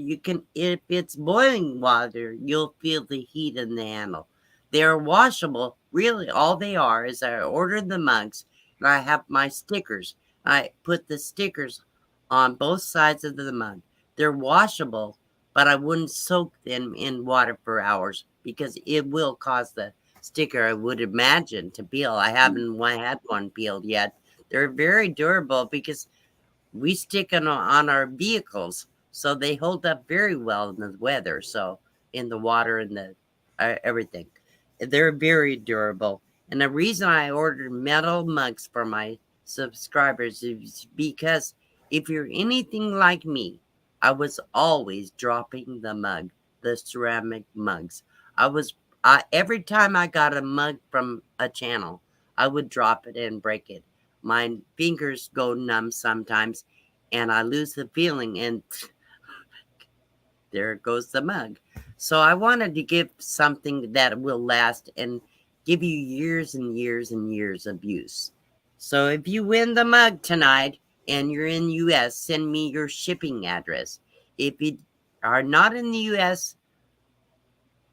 S1: if it's boiling water, you'll feel the heat in the handle. They're washable. Really, all they are is I ordered the mugs. I have my stickers. I put the stickers on both sides of the mug. They're washable, but I wouldn't soak them in water for hours because it will cause the sticker, I would imagine, to peel. I haven't had one peeled yet. They're very durable because we stick them on our vehicles, so they hold up very well in the weather. So in the water and the everything, they're very durable. And the reason I ordered metal mugs for my subscribers is because if you're anything like me, I was always dropping the mug, the ceramic mugs. I was every time I got a mug from a channel, I would drop it and break it. My fingers go numb sometimes, and I lose the feeling, and there goes the mug. So I wanted to give something that will last and give you years and years and years of use. So if you win the mug tonight and you're in the US, send me your shipping address. If you are not in the US,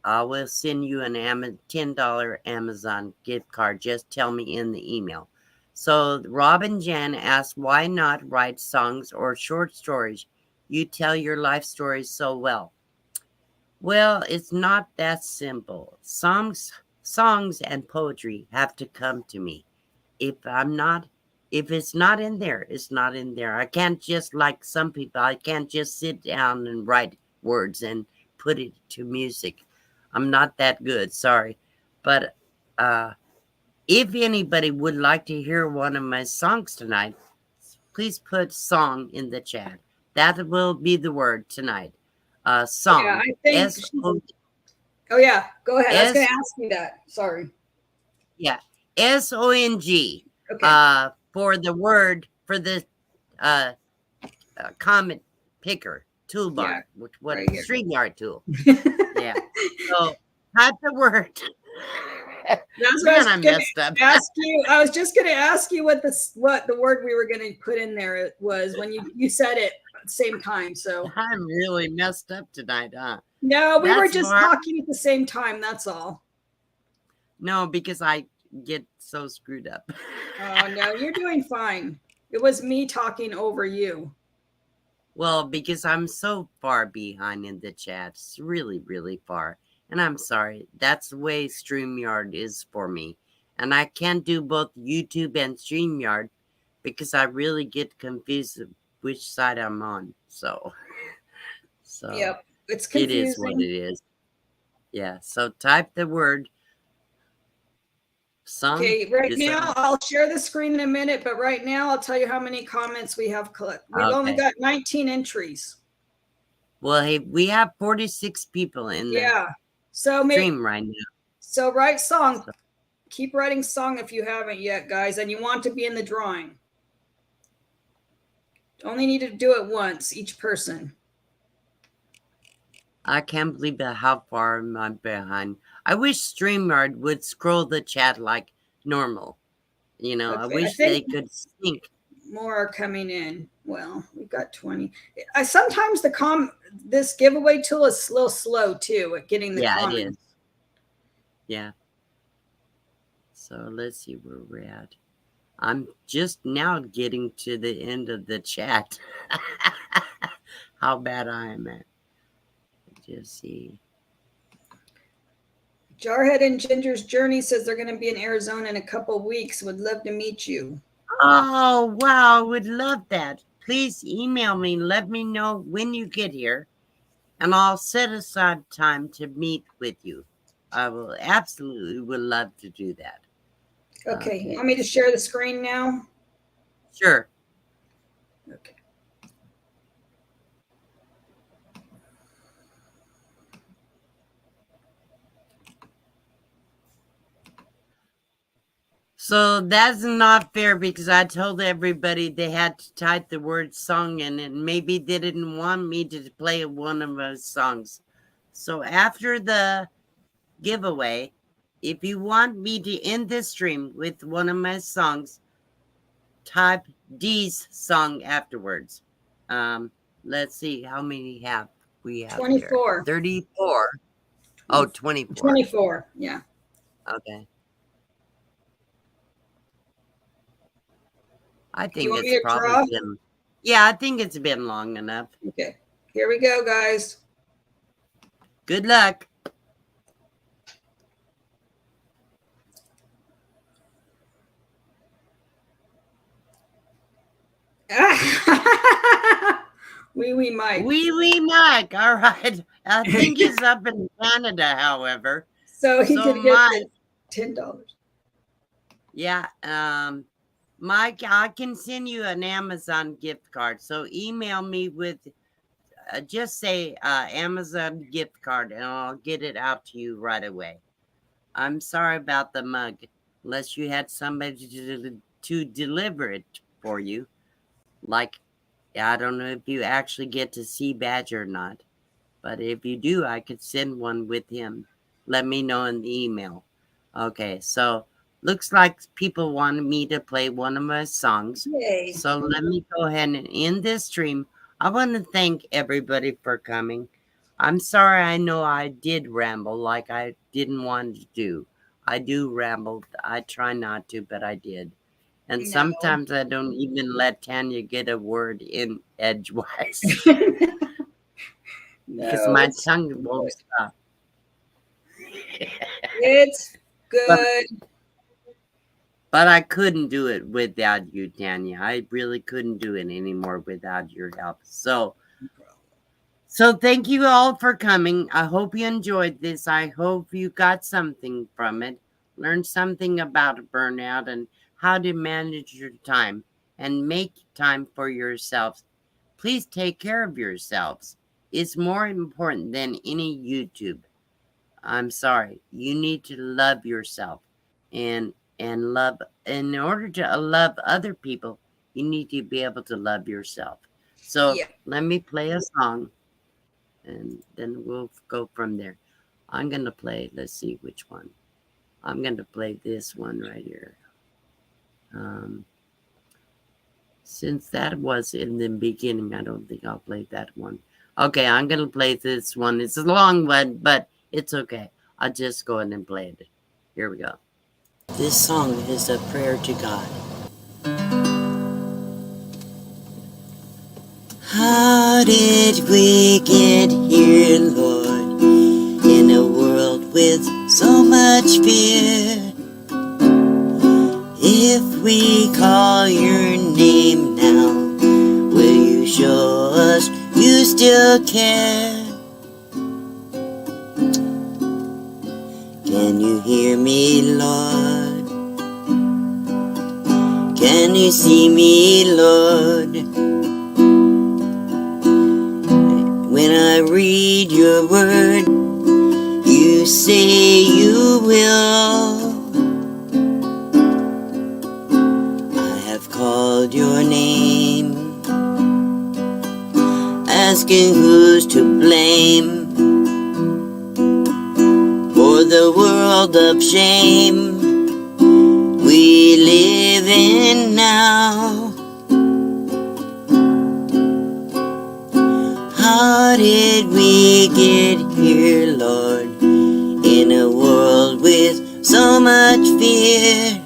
S1: I will send you an $10 Amazon gift card. Just tell me in the email. So Robin Jan asked, why not write songs or short stories? You tell your life stories so well. Well, it's not that simple. Songs and poetry have to come to me. If it's not in there, it's not in there. I can't just, like some people, I can't just sit down and write words and put it to music. I'm not that good, sorry. But if anybody would like to hear one of my songs tonight, please put song in the chat. That will be the word tonight. Song.
S3: Yeah, I think.
S1: S-O-
S3: Oh yeah, go ahead. I was going
S1: S-
S3: to ask you that. Sorry.
S1: yeah, SONG.
S3: Okay.
S1: For the word, for the comment picker toolbar,
S3: Yeah,
S1: what
S3: right here.
S1: StreamYard tool. Yeah. So type the word.
S3: That's what
S1: Man,
S3: I
S1: I
S3: was going
S1: messed up.
S3: to ask you. I was just going to ask you what the word we were going to put in there was when you said it at the same time. So
S1: I'm really messed up tonight, huh?
S3: no, we were
S1: That's
S3: just
S1: hard.
S3: talking at the same time. That's all.
S1: No, because I get so screwed up.
S3: Oh no, you're doing fine. It was me talking over you.
S1: Well, because I'm so far behind in the chats, really, really far. And I'm sorry. That's the way StreamYard is for me. And I can't do both YouTube and StreamYard because I really get confused of which side I'm on. So
S3: Yep, it's
S1: it is what
S3: confusing.
S1: it is. Yeah. So type the word song.
S3: Okay, right
S1: This
S3: now I'll share the screen in a minute, but right now I'll tell you how many comments we have collected. We've only
S1: Okay.
S3: got 19 entries.
S1: Well, hey, we have 46 people in the
S3: Yeah. So
S1: stream right now.
S3: So write song. Keep writing song if you haven't yet, guys, and you want to be in the drawing. Only need to do it once, each person.
S1: I can't believe how far I'm behind. I wish StreamYard would scroll the chat like normal. You know, I
S3: Okay,
S1: wish they could sync.
S3: More are coming in. Well, we've got 20. Sometimes this giveaway tool is a little slow too at getting the comments.
S1: It is. Yeah. So let's see where we're at. I'm just now getting to the end of the chat. How bad I am at. Just see.
S3: Jarhead and Ginger's Journey says they're going to be in Arizona in a couple of weeks. Would love to meet you.
S1: Oh, wow. Would love that. Please email me. Let me know when you get here, and I'll set aside time to meet with you. I will absolutely would love to do that.
S3: Okay. You want me to share the screen now?
S1: Sure.
S3: Okay.
S1: So that's not fair because I told everybody they had to type the word song in, and maybe they didn't want me to play one of those songs. So after the giveaway, if you want me to end this stream with one of my songs, type D's song afterwards. Let's see how many we have
S3: 24.
S1: There. 34. Oh, 24.
S3: 24. Yeah.
S1: Okay. I
S3: You
S1: think
S3: want me
S1: it's
S3: to
S1: probably
S3: draw?
S1: been. Yeah, I think it's been long enough.
S3: Okay, here we go, guys.
S1: Good luck.
S3: Wee Mike.
S1: Wee Mike. All right. I think he's up in Canada, however.
S3: So he
S1: So
S3: could get
S1: Mike,
S3: $10.
S1: yeah, Mike, I can send you an Amazon gift card. So email me with just say Amazon gift card, and I'll get it out to you right away. I'm sorry about the mug, unless you had somebody to deliver it for you. Like, I don't know if you actually get to see Badger or not, but if you do, I could send one with him. Let me know in the email. Okay, so looks like people wanted me to play one of my songs.
S3: Yay.
S1: So let me go ahead and end this stream. I want to thank everybody for coming. I'm sorry, I know I did ramble like I didn't want to do. I do ramble. I try not to, but I did. And
S3: No.
S1: sometimes I don't even let Tanya get a word in edgewise because
S3: No,
S1: my
S3: it's
S1: tongue won't stop.
S3: It's good.
S1: But I couldn't do it without you, Tanya. I really couldn't do it anymore without your help. So thank you all for coming. I hope you enjoyed this. I hope you got something from it. Learned something about burnout and how to manage your time and make time for yourselves. Please take care of yourselves. It's more important than any YouTube. I'm sorry. You need to love yourself and love. In order to love other people, you need to be able to love yourself. So
S3: Yeah.
S1: let me play a song, and then we'll go from there. I'm gonna play. Let's see which one. I'm gonna play this one right here. Since that was in the beginning, I don't think I'll play that one. Okay, I'm gonna play this one. It's a long one, but it's okay. I'll just go ahead and play it. Here we go. This song is a prayer to God. How did we get here, Lord, in a world with so much fear? If we call your name now, will you show us you still care? Can you hear me, Lord? Can you see me, Lord? When I read your word, you say you will. I have called your name, asking who's to blame for the world of shame we live in now. How did we get here, Lord, in a world with so much fear?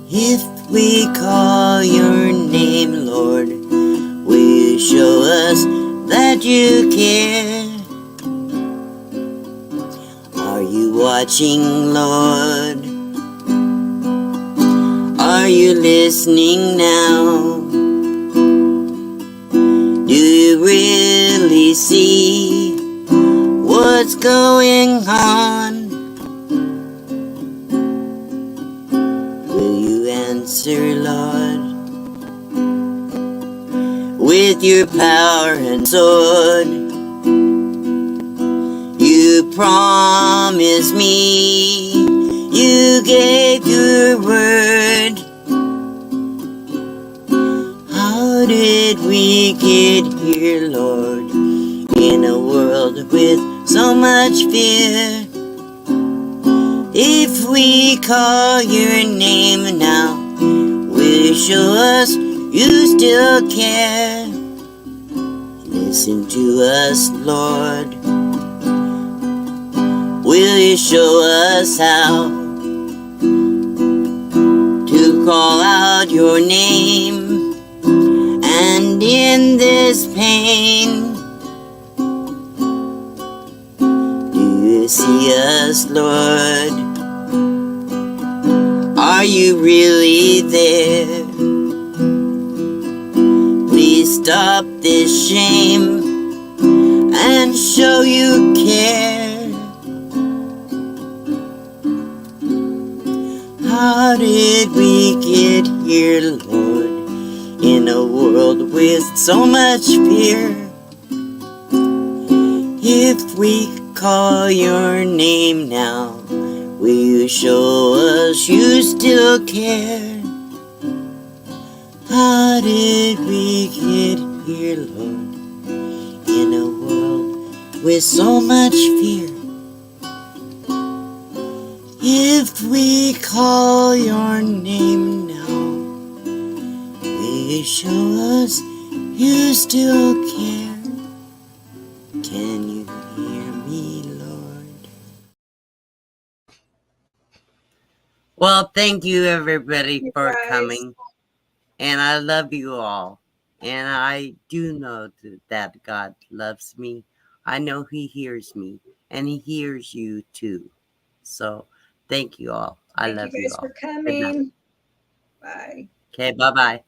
S1: If we call your name, Lord, will you show us that you care? Are you watching, Lord? Are you listening now? Do you really see what's going on? Will you answer, Lord, with your power and sword? You promised me, you gave your word. How did we get here, Lord, in a world with so much fear? If we call your name now, will you show us you still care? Listen to us, Lord. Will you show us how to call out your name, and in this pain, do you see us, Lord? Are you really there? Please stop this shame and show you care. How did we get here, Lord, in a world with so much fear? If we call your name now, will you show us you still care? How did we get here, Lord, in a world with so much fear? If we call your name now, will you show us you still care? Can you hear me, Lord? Well, thank you everybody
S3: You
S1: for
S3: guys.
S1: coming. And I love you all. And I do know that God loves me. I know He hears me. And He hears you too. So thank you all. I
S3: Thank
S1: love
S3: you
S1: you
S3: guys
S1: all.
S3: for
S1: Good night.
S3: coming. Bye.
S1: Okay, bye-bye.